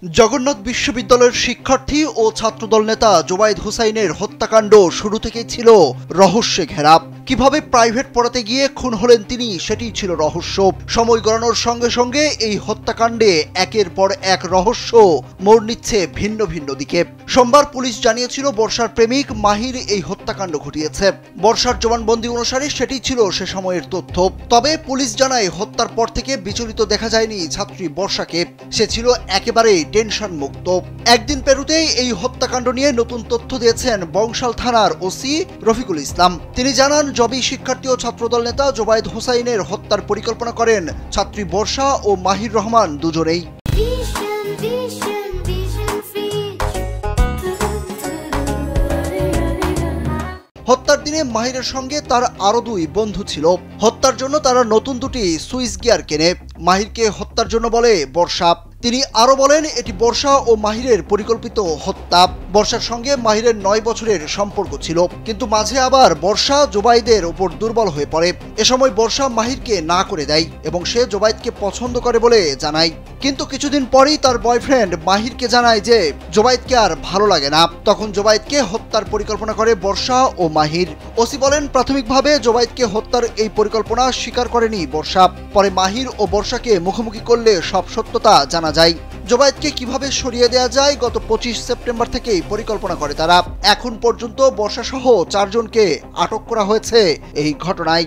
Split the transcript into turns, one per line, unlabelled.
জগন্নাথ বিশ্ববিদ্যালয়ের শিক্ষার্থী ও ছাত্রদল নেতা জোবায়েদ হোসাইনের হত্যাকাণ্ড শুরু থেকেই ছিল রহস্যে ঘেরা। কিভাবে প্রাইভেট পড়াতে গিয়ে খুন হলেন তিনি, সেটিই ছিল রহস্য। সময় গড়ানোর সঙ্গে সঙ্গে এই হত্যাকাণ্ডে একের পর এক রহস্য মোড় নিচ্ছে ভিন্ন ভিন্ন দিকে। সোমবার পুলিশ জানিয়েছিল বর্ষার প্রেমিক মাহির এই হত্যাকাণ্ড ঘটিয়েছে। বর্ষার জবানবন্দি অনুসারে সেটি ছিল সে সময়ের তথ্য। তবে পুলিশ জানায় হত্যার পর থেকে বিচলিত দেখা যায়নি ছাত্রী বর্ষাকে। সে ছিল একেবারে টেনশন মুক্ত। একদিন পেরুতেই এই হত্যাকাণ্ড নিয়ে নতুন তথ্য দিয়েছেন বংশাল থানার ওসি রফিকুল ইসলাম। তিনি জানান, জবি শিক্ষার্থী ও ছাত্রদল নেতা জোবায়েদ হোসাইনের হত্যার পরিকল্পনা করেন ছাত্রী বর্ষা ও মাহির রহমান দুজনেই। হত্যার দিনে মাহিরের সঙ্গে তার আরো দুই বন্ধু ছিল। হত্যার জন্য তারা নতুন দুটি সুইস গিয়ার কেনে। মাহিরকে হত্যার জন্য বলে বর্ষা। তিনি আরো বলেন, এটি বর্ষা ও মাহিরের পরিকল্পিত হত্যা। বর্ষার সঙ্গে মাহিরের 9 বছরের সম্পর্ক ছিল, কিন্তু মাঝে আবার বর্ষা জোবায়েদের উপর দুর্বল হয়ে পড়ে। এ সময় বর্ষা মাহিরকে না করে দেয় এবং সে জোবায়েদকে পছন্দ করে বলে জানায়। কিন্তু কিছুদিন পরেই তার বয়ফ্রেন্ড মাহিরকে জানায় যে জোবায়েদকে আর ভালো লাগে না। তখন জোবায়েদকে হত্যার পরিকল্পনা করে বর্ষা ও মাহির। ওসি বলেন, প্রাথমিকভাবে জোবায়েদকে হত্যার এই পরিকল্পনা স্বীকার করেনি বর্ষা। পরে মাহির ও বর্ষাকে মুখোমুখি করলে সব সত্যতা জানা যায়। জোবায়েদকে কিভাবে সরিয়ে দেওয়া যায় গত 25 সেপ্টেম্বর থেকেই পরিকল্পনা করে তারা। এখন পর্যন্ত বর্ষা সহ 4 জনকে আটক করা হয়েছে এই ঘটনায়।